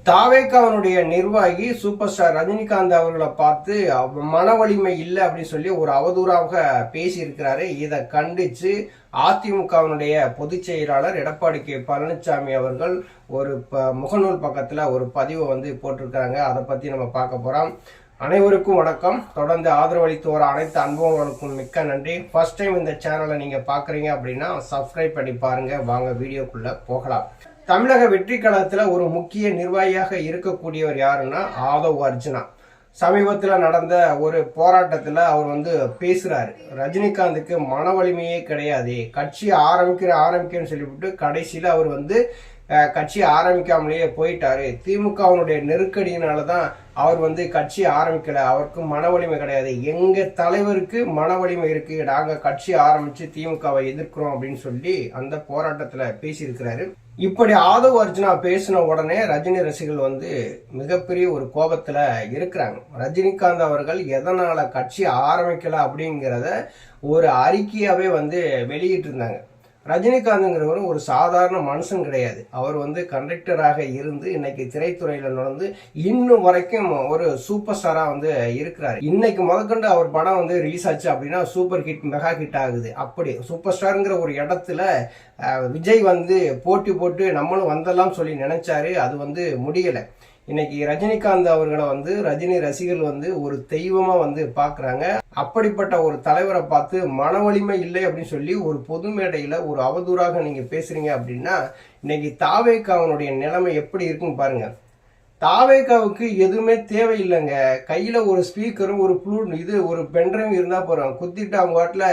தாவேக்காவுடைய நிர்வாகி super star Rajinikanth அவர்களை பார்த்து மன வலிமை இல்லை அப்படின்னு சொல்லி ஒரு அவதூறாக பேசியிருக்கிறாரு. இதை கண்டிச்சு அதிமுகவினுடைய பொதுச் செயலாளர் எடப்பாடி கே பழனிசாமி அவர்கள் ஒரு முகநூல் பக்கத்துல ஒரு பதிவை போட்டிருக்கிறாங்க. அதை பத்தி நம்ம பார்க்க போறோம். அனைவருக்கும் வணக்கம். தொடர்ந்து ஆதரவளித்து வர அனைத்து அனுபவங்களுக்கும் மிக்க நன்றி. ஃபர்ஸ்ட் டைம் இந்த சேனலை நீங்க பாக்குறீங்க அப்படின்னா சப்ஸ்கிரைப் பண்ணி பாருங்க. வாங்க வீடியோக்குள்ள போகலாம். தமிழக வெற்றி கழகத்துல ஒரு முக்கிய நிர்வாகியாக இருக்கக்கூடியவர் யாருன்னா ஆதவ் அர்ஜுனா. சமீபத்தில் நடந்த ஒரு போராட்டத்தில் அவர் பேசுறாரு, ரஜினிகாந்துக்கு மன வலிமையே கிடையாது, கட்சி ஆரம்பிக்கிறேன்னு சொல்லிவிட்டு கடைசியில் அவர் கட்சி ஆரம்பிக்காமலேயே போயிட்டாரு. திமுகவுடைய நெருக்கடியினாலதான் அவர் கட்சி ஆரம்பிக்கல, அவருக்கு மன வலிமை கிடையாது, எங்க தலைவருக்கு மன வலிமை இருக்கு, நாங்க கட்சி ஆரம்பிச்சு திமுகவை எதிர்க்கிறோம் அப்படின்னு சொல்லி அந்த போராட்டத்துல பேசியிருக்கிறாரு. இப்படி ஆதவ் அர்ஜுனா பேசின உடனே ரஜினி ரசிகர்கள் மிகப்பெரிய ஒரு கோபத்துல இருக்கிறாங்க. ரஜினிகாந்த் அவர்கள் எதனால கட்சி ஆரம்பிக்கல அப்படிங்கிறத ஒரு அறிக்கையாவே வெளியிட்டு இருந்தாங்க. ரஜினிகாந்த்ங்கிறவர் ஒரு சாதாரண மனுஷன் கிடையாது. அவர் கண்டக்டராக இருந்து இன்னைக்கு திரைத்துறையில நடந்து இன்னும் வரைக்கும் ஒரு சூப்பர் ஸ்டாரா இருக்கிறாரு. இன்னைக்கு முதற்கொண்டு அவர் படம் ரிலீஸ் ஆச்சு அப்படின்னா சூப்பர் ஹிட், மெகா ஹிட் ஆகுது. அப்படி சூப்பர் ஸ்டாருங்கிற ஒரு இடத்துல விஜய் போட்டி போட்டு நம்மளும் வந்தெல்லாம் சொல்லி நினைச்சாரு. அது முடியல. இன்னைக்கு ரஜினிகாந்த் அவர்களை ரஜினி ரசிகர்கள் ஒரு தெய்வமா பாக்குறாங்க. அப்படிப்பட்ட ஒரு தலைவரை பார்த்து மன வலிமை இல்லை அப்படின்னு சொல்லி ஒரு பொது மேடையில ஒரு அவதூறாக நீங்க பேசுறீங்க அப்படின்னா இன்னைக்கு தாவேக்காவுடைய நிலைமை எப்படி இருக்குன்னு பாருங்க. தாவேக்காவுக்கு எதுவுமே தேவையில்லைங்க. கையில ஒரு ஸ்பீக்கரும் ஒரு ஒரு பென்ட்ரைவ் இருந்தா போறோம், குத்திட்டு அவங்க வாட்டில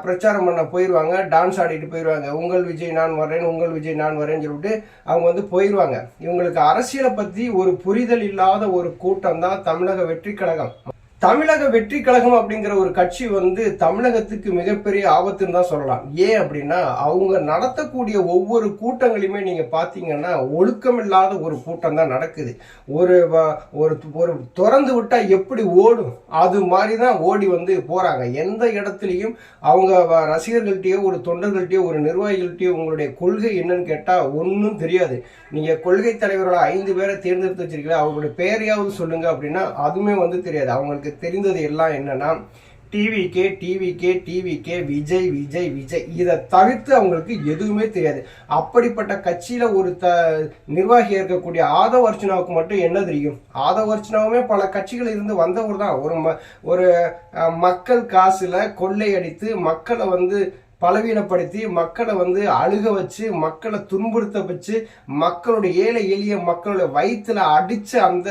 பிரச்சாரம் பண்ண போயிருவாங்க, டான்ஸ் ஆடிட்டு போயிருவாங்க. உங்கள் விஜய் நான் வரேன், உங்கள் விஜய் நான் வரேன்னு சொல்லிட்டு அவங்க போயிருவாங்க. இவங்களுக்கு அரசியலை பத்தி ஒரு புரிதல் இல்லாத ஒரு கூட்டம் தான் தமிழக வெற்றி கழகம். தமிழக வெற்றி கழகம் அப்படிங்கிற ஒரு கட்சி தமிழகத்துக்கு மிகப்பெரிய ஆபத்துன்னு தான் சொல்லலாம். ஏன் அப்படின்னா அவங்க நடத்தக்கூடிய ஒவ்வொரு கூட்டங்களையுமே நீங்க பாத்தீங்கன்னா ஒழுக்கமில்லாத ஒரு கூட்டம் தான் நடக்குது. ஒரு ஒரு திறந்து விட்டா எப்படி ஓடும் அது மாதிரிதான் ஓடி போறாங்க. எந்த இடத்துலயும் அவங்க ரசிகர்கள்ட்டயோ ஒரு தொண்டர்கள்ட்டயோ ஒரு நிர்வாகிகள்ட்டயோ உங்களுடைய கொள்கை என்னன்னு கேட்டா ஒன்னும் தெரியாது. நீங்க கொள்கை தலைவரோட 5 பேரை தேர்ந்தெடுத்து வச்சிருக்கீங்க, அவங்களுடைய பெயரையாவது சொல்லுங்க அப்படின்னா அதுவுமே தெரியாது. அவங்களுக்கு தெரிந்தது எல்லாம் என்னன்னா டிவிகே விஜய் விஜய் விஜய், இதை தவிர்த்து அவங்களுக்கு எதுவுமே தெரியாது. அப்படிப்பட்ட கட்சியில ஒரு நிர்வாகியா இருக்கக்கூடிய ஆதவ் அர்ஜுனாவுக்கு மட்டும் என்ன தெரியும்? ஆதவ் அர்ஜுனாவுமே பல கட்சிகள் இருந்து வந்தவர் தான். ஒரு மக்கள் காசுல கொள்ளையடித்து மக்களை பலவீனப்படுத்தி மக்களை அழுக வச்சு மக்களை துன்புறுத்த வச்சு மக்களுடைய ஏழை எளிய மக்களுடைய வயிற்றுல அடிச்சு அந்த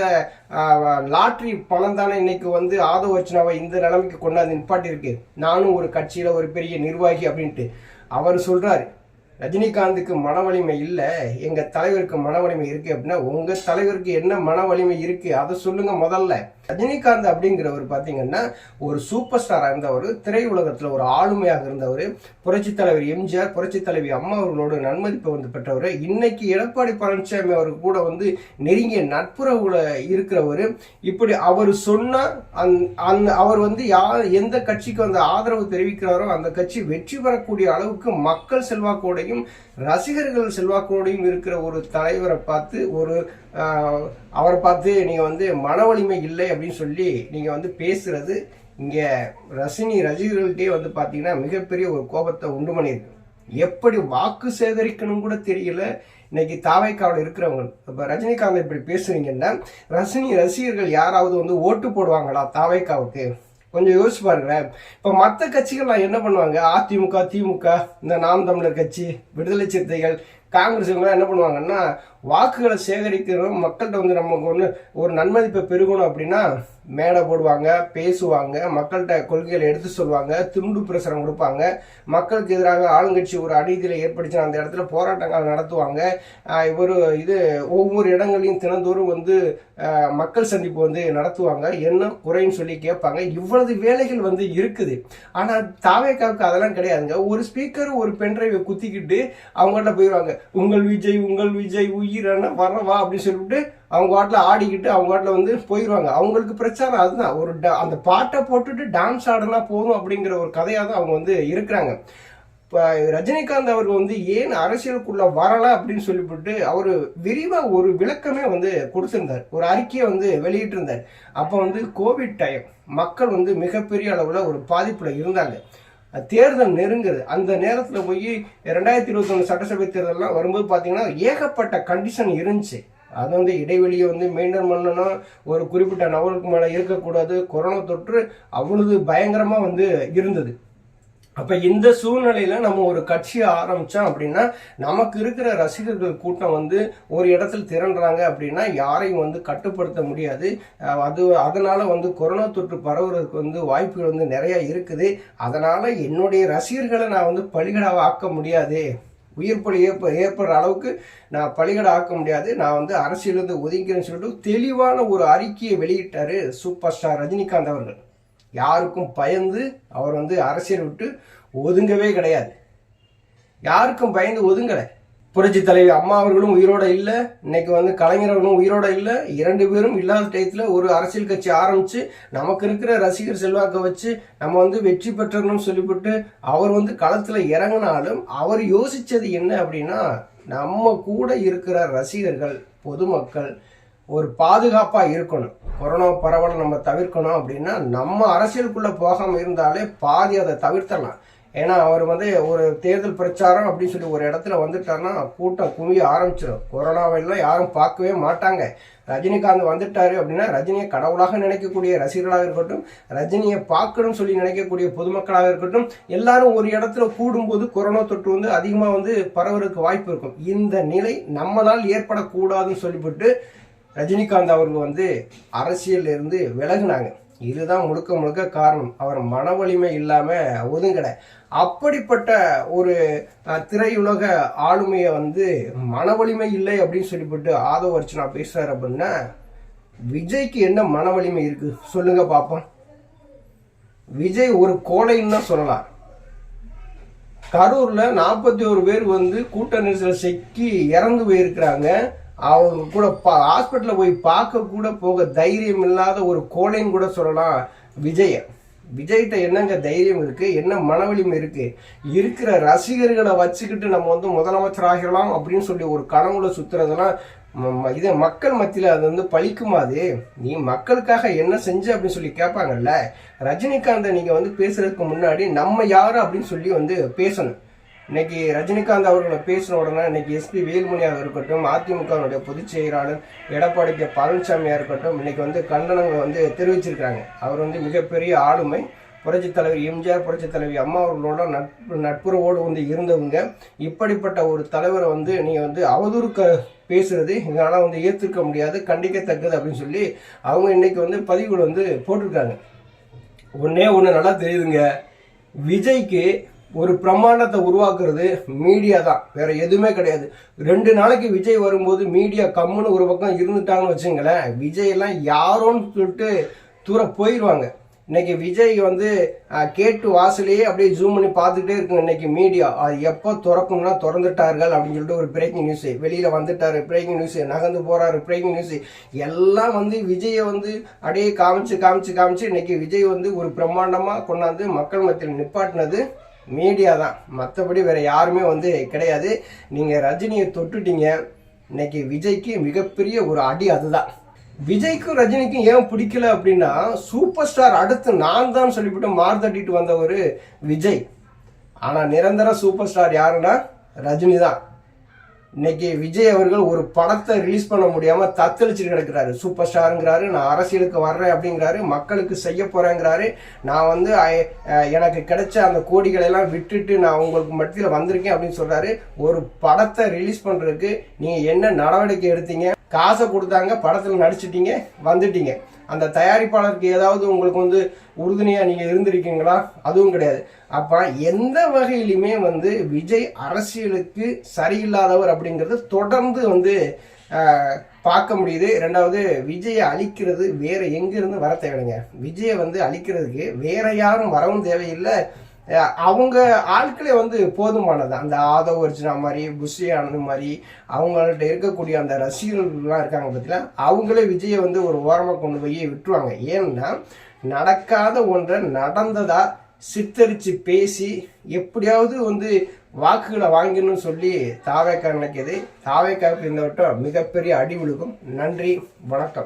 லாட்ரி பணம் தானே இன்னைக்கு ஆதவ் அர்ஜுனாவை இந்த நிலைமைக்கு கொண்டாந்து நிப்பாட்டி இருக்கு. நானும் ஒரு கட்சியில ஒரு பெரிய நிர்வாகி அப்படின்ட்டு அவர் சொல்றாரு. ரஜினிகாந்துக்கு மன வலிமை இல்லை, எங்க தலைவருக்கு மன வலிமை இருக்கு அப்படின்னா உங்க தலைவருக்கு என்ன மன வலிமை இருக்கு அதை சொல்லுங்க முதல்ல. ரஜினிகாந்த் அப்படிங்கிறவர் பாத்தீங்கன்னா ஒரு சூப்பர் ஸ்டாரா இருந்தவர், திரையுலகத்துல ஒரு ஆளுமையாக இருந்தவர், புரட்சி தலைவர் எம்ஜிஆர், புரட்சி தலைவி அம்மா அவர்களோட நன்மதிப்பை பெற்றவர். இன்னைக்கு எடப்பாடி பழனிசாமி அவருக்கு கூட நெருங்கிய நட்புறவுல இருக்கிறவர். இப்படி அவர் சொன்னா அவர் எந்த கட்சிக்கு ஆதரவு தெரிவிக்கிறாரோ அந்த கட்சி வெற்றி பெறக்கூடிய அளவுக்கு மக்கள் செல்வாக்கோடையும் ரசிகர்கள் செல்வாக்கோடையும் இருக்கிற ஒரு தலைவரை பார்த்து அவரை பார்த்து நீங்க மன வலிமை இல்லை அப்படின்னு சொல்லி நீங்க பேசுறது இங்க ரசிகர்கள்ட்டே பாத்தீங்கன்னா மிகப்பெரிய ஒரு கோபத்தை உண்டு பண்ணியிருக்கு. எப்படி வாக்கு சேகரிக்கணும் கூட தெரியல இன்னைக்கு தாவேக்காவில் இருக்கிறவங்க. இப்ப ரஜினிகாந்த் இப்படி பேசுறீங்கன்னா ரசிகர்கள் யாராவது ஓட்டு போடுவாங்களா தாவேக்காவுக்கு? கொஞ்சம் யோசிச்சு பாருங்களேன். இப்ப மற்ற கட்சிகள் என்ன பண்ணுவாங்க? அதிமுக, திமுக, இந்த நாம் தமிழர் கட்சி, விடுதலை சிறுத்தைகள், காங்கிரஸ் இவங்க என்ன பண்ணுவாங்கன்னா வாக்குகளை சேகரிக்கிறோம், மக்கள்கிட்ட நமக்கு ஒரு நன்மதிப்பை பெருகணும் அப்படின்னா மேடை போடுவாங்க, பேசுவாங்க, மக்கள்கிட்ட கொள்கைகளை எடுத்து சொல்லுவாங்க, துண்டு பிரசுரம் கொடுப்பாங்க, மக்களுக்கு எதிராக ஆளுங்கட்சி ஒரு அநீதியில ஏற்படுத்தி அந்த இடத்துல போராட்டங்கள் நடத்துவாங்க. ஒவ்வொரு இடங்களையும் தினந்தோறும் மக்கள் சந்திப்பு நடத்துவாங்க, என்ன குறைன்னு சொல்லி கேட்பாங்க. இவ்வளவு வேலைகள் இருக்குது. ஆனா தாவேக்காவுக்கு அதெல்லாம் கிடையாதுங்க. ஒரு ஸ்பீக்கர் ஒரு பென்ட்ரைவை குத்திக்கிட்டு அவங்கள்ட்ட போயிடுவாங்க, உங்கள் விஜய் உயிரான வரவா அப்படின்னு சொல்லிவிட்டு அவங்க வாட்டில் ஆடிக்கிட்டு அவங்க வாட்டில் போயிடுவாங்க. அவங்களுக்கு பிரச்சனை அதுதான். அந்த பாட்டை போட்டுட்டு டான்ஸ் ஆடினா போதும் அப்படிங்கிற ஒரு கதையாக தான் அவங்க இருக்கிறாங்க. ரஜினிகாந்த் அவர்கள் வந்து ஏன் அரசியலுக்குள்ள வரல அப்படின்னு சொல்லிவிட்டு அவர் விரிவா ஒரு விளக்கமே வந்து கொடுத்திருந்தார், ஒரு அறிக்கையை வந்து வெளியிட்டு இருந்தார். அப்ப வந்து கோவிட் டைம், மக்கள் வந்து மிகப்பெரிய அளவுல ஒரு பாதிப்புல இருந்தாங்க. தேர்தல் நெருங்குது. அந்த நேரத்துல போய் 2021 சட்டசபை தேர்தல்லாம் வரும்போது பாத்தீங்கன்னா ஏகப்பட்ட கண்டிஷன் இருந்துச்சு. அது வந்து இடைவெளியை வந்து மெயின்டைன் பண்ணணும், ஒரு குறிப்பிட்ட நபருக்கு மேலே இருக்கக்கூடாது, கொரோனா தொற்று அவ்வளவு பயங்கரமா வந்து இருந்தது. அப்ப இந்த சூழ்நிலையில நம்ம ஒரு கட்சியை ஆரம்பிச்சோம் அப்படின்னா நமக்கு இருக்கிற ரசிகர்கள் கூட்டம் வந்து ஒரு இடத்துல திரண்டுறாங்க அப்படின்னா யாரையும் வந்து கட்டுப்படுத்த முடியாது. அதனால வந்து கொரோனா தொற்று பரவுறதுக்கு வந்து வாய்ப்புகள் வந்து நிறைய இருக்குது. அதனால என்னுடைய ரசிகர்களை நான் வந்து பலிகடாக ஆக்க முடியாது, உயிர் பலி ஏற்படுற அளவுக்கு நான் பலிகடை ஆக்க முடியாது, நான் வந்து அரசியலிருந்து ஒதுங்கிறேன்னு சொல்லிட்டு தெளிவான ஒரு அறிக்கையை வெளியிட்டாரு சூப்பர் ஸ்டார் ரஜினிகாந்த் அவர்கள். யாருக்கும் பயந்து அவர் வந்து அரசியல் விட்டு ஒதுங்கவே கிடையாது, யாருக்கும் பயந்து ஒதுங்கலை. புரட்சி தலைவி அம்மா அவர்களும் உயிரோட இல்லை, இன்னைக்கு வந்து கலைஞர் அவர்களும் உயிரோட இல்லை. 2 பேரும் இல்லாத டயத்துல ஒரு அரசியல் கட்சி ஆரம்பிச்சு நமக்கு இருக்கிற ரசிகர் செல்வாக்க வச்சு நம்ம வந்து வெற்றி பெற்றணும்னு சொல்லிவிட்டு அவர் வந்து களத்துல இறங்கினாலும் அவர் யோசிச்சது என்ன அப்படின்னா, நம்ம கூட இருக்கிற ரசிகர்கள் பொதுமக்கள் ஒரு பாதுகாப்பா இருக்கணும், கொரோனா பரவலை நம்ம தவிர்க்கணும் அப்படின்னா நம்ம அரசியலுக்குள்ள போகாம இருந்தாலே பாதி அதை தவிர்த்தலாம். ஏன்னா அவர் வந்து ஒரு தேர்தல் பிரச்சாரம் அப்படின்னு சொல்லி ஒரு இடத்துல வந்துட்டாருன்னா கூட்டம் குமிய ஆரம்பிச்சிடும். கொரோனாவெல்லாம் யாரும் பார்க்கவே மாட்டாங்க. ரஜினிகாந்த் வந்துட்டாரு அப்படின்னா ரஜினியை கடவுளாக நினைக்கக்கூடிய ரசிகர்களாக இருக்கட்டும், ரஜினியை பார்க்கணும்னு சொல்லி நினைக்கக்கூடிய பொதுமக்களாக இருக்கட்டும், எல்லாரும் ஒரு இடத்துல கூடும்போது கொரோனா தொற்று வந்து அதிகமாக வந்து பரவறதுக்கு வாய்ப்பு இருக்கும். இந்த நிலை நம்மளால் ஏற்படக்கூடாதுன்னு சொல்லிவிட்டு ரஜினிகாந்த் அவர்கள் வந்து அரசியல் இருந்து விலகுனாங்க. இதுதான் முழுக்க முழுக்க காரணம். அவர் மன வலிமை இல்லாம ஒதுங்கலை. அப்படிப்பட்ட ஒரு திரையுலக ஆளுமையை வந்து மன வலிமை இல்லை அப்படின்னு சொல்லிவிட்டு ஆதவ அர்ச்சனா பேசுறாரு அப்படின்னா விஜய்க்கு என்ன மன வலிமை இருக்கு சொல்லுங்க பாப்போம். விஜய் ஒரு கோழைன்னு தான் சொல்லலாம். கரூர்ல 41 பேர் வந்து கூட்ட நெரிசல் சிக்கி இறந்து போயிருக்கிறாங்க. அவங்க கூட ஹாஸ்பிட்டல போய் பார்க்க கூட போக தைரியம் இல்லாத ஒரு கோழைன்னு கூட சொல்லலாம் விஜய்கிட்ட என்னங்க தைரியம் இருக்கு, என்ன மனவலிமை இருக்கு? இருக்கிற ரசிகர்களை வச்சுக்கிட்டு நம்ம வந்து முதலமைச்சர் ஆகிடலாம் அப்படின்னு சொல்லி ஒரு கனவுல சுத்துறதெல்லாம் இது மக்கள் மத்தியில அது வந்து பழிக்குமாது. நீ மக்களுக்காக என்ன செஞ்ச அப்படின்னு சொல்லி கேட்பாங்கல்ல. ரஜினிகாந்தை நீங்க வந்து பேசுறதுக்கு முன்னாடி நம்ம யாரு அப்படின்னு சொல்லி வந்து பேசணும். இன்னைக்கு ரஜினிகாந்த் அவர்களை பேசின உடனே இன்னைக்கு எஸ்பி வேலுமணியாக இருக்கட்டும், அதிமுகவுடைய பொதுச் செயலாளர் எடப்பாடி கே பழனிசாமியாக இருக்கட்டும், இன்னைக்கு வந்து கண்டனங்களை வந்து தெரிவிச்சிருக்காங்க. அவர் வந்து மிகப்பெரிய ஆளுமை, புரட்சி தலைவர் எம்ஜிஆர், புரட்சி தலைவி அம்மா அவர்களோட நட்புறவோடு வந்து இருந்தவங்க. இப்படிப்பட்ட ஒரு தலைவரை வந்து நீங்க வந்து அவதூறு பேசுறது இதனால வந்து ஏற்றுக்க முடியாது, கண்டிக்கத்தக்கது அப்படின்னு சொல்லி அவங்க இன்னைக்கு வந்து பதிவுகள் வந்து போட்டிருக்காங்க. ஒன்னே ஒன்று நல்லா தெரியுதுங்க, விஜய்க்கு ஒரு பிரமாண்டத்தை உருவாக்குறது மீடியா தான், வேற எதுவுமே கிடையாது. 2 நாளைக்கு விஜய் வரும்போது மீடியா கம்முன்னு ஒரு பக்கம் இருந்துட்டாங்கன்னு வச்சுங்களேன், விஜய் எல்லாம் யாரோன்னு சொல்லிட்டு தூரம் போயிடுவாங்க. இன்னைக்கு விஜய் வந்து கேட்டு வாசலையே அப்படியே ஜூம் பண்ணி பார்த்துக்கிட்டே இருக்குங்க. இன்னைக்கு மீடியா அது எப்போ திறக்கும்னா திறந்துட்டார்கள் அப்படின்னு சொல்லிட்டு ஒரு பிரேக்கிங் நியூஸ், வெளியில வந்துட்டாரு பிரேக்கிங் நியூஸ், நகர்ந்து போறாரு பிரேக்கிங் நியூஸ், எல்லாம் வந்து விஜயை வந்து அப்படியே காமிச்சு இன்னைக்கு விஜய் வந்து ஒரு பிரம்மாண்டமா கொண்டாந்து மக்கள் மத்தியில் நிப்பாட்டினது மீடியா தான், மற்றபடி வேற யாருமே வந்து கிடையாது. நீங்க ரஜினியை தொட்டுட்டீங்க. இன்னைக்கு விஜய்க்கு மிகப்பெரிய ஒரு அடி அதுதான். விஜய்க்கும் ரஜினிக்கும் ஏன் பிடிக்கல அப்படின்னா, சூப்பர் ஸ்டார் அடுத்து நான் தான் சொல்லிவிட்டு மார்த்தட்டிட்டு வந்த ஒரு விஜய். ஆனா நிரந்தர சூப்பர் ஸ்டார் யாருன்னா ரஜினி தான். இன்னைக்கு விஜய் அவர்கள் ஒரு படத்தை ரிலீஸ் பண்ண முடியாம தத்தளிச்சுட்டு கிடக்குறாரு. சூப்பர் ஸ்டாருங்கிறாரு, நான் அரசியலுக்கு வர்றேன் அப்படிங்கிறாரு, மக்களுக்கு செய்ய போறேங்கிறாரு, நான் வந்து எனக்கு கிடைச்ச அந்த கோடிகளை எல்லாம் விட்டுட்டு நான் உங்களுக்கு மத்தியில் வந்திருக்கேன் அப்படின்னு சொல்றாரு. ஒரு படத்தை ரிலீஸ் பண்றதுக்கு நீங்க என்ன நடவடிக்கை எடுத்தீங்க? காசை கொடுத்தாங்க, படத்துல நடிச்சிட்டீங்க, வந்துட்டீங்க. அந்த தயாரிப்பாளருக்கு ஏதாவது உங்களுக்கு வந்து உறுதுணையா நீங்க இருந்திருக்கீங்களா? அதுவும் கிடையாது. அப்ப எந்த வகையிலுமே வந்து விஜய் அரசியலுக்கு சரியில்லாதவர் அப்படிங்கறது தொடர்ந்து வந்து பார்க்க முடியுது. 2வது, விஜயை அழிக்கிறது வேற எங்க இருந்து வர தேவையில்லைங்க. விஜயை வந்து அழிக்கிறதுக்கு வேற யாரும் வரவும் தேவையில்லை. அவங்க ஆட்களே வந்து போதுமானது. அந்த ஆதவ அர்ச்சனா மாதிரி, புஷி ஆனந்த் மாதிரி அவங்கள்ட்ட இருக்கக்கூடிய அந்த ரசிகர்கள்லாம் இருக்காங்க பார்த்தீங்களா, அவங்களே விஜயை வந்து ஒரு ஓரமாக கொண்டு போய் விட்டுருவாங்க. ஏன்னா நடக்காத ஒன்றை நடந்ததா சித்தரிச்சு பேசி எப்படியாவது வந்து வாக்குகளை வாங்கணும்னு சொல்லி தாவேக்கா நினைக்கிது. தாவேக்காவுக்கு இந்த வட்டம் மிகப்பெரிய அடி விழுக்கும். நன்றி, வணக்கம்.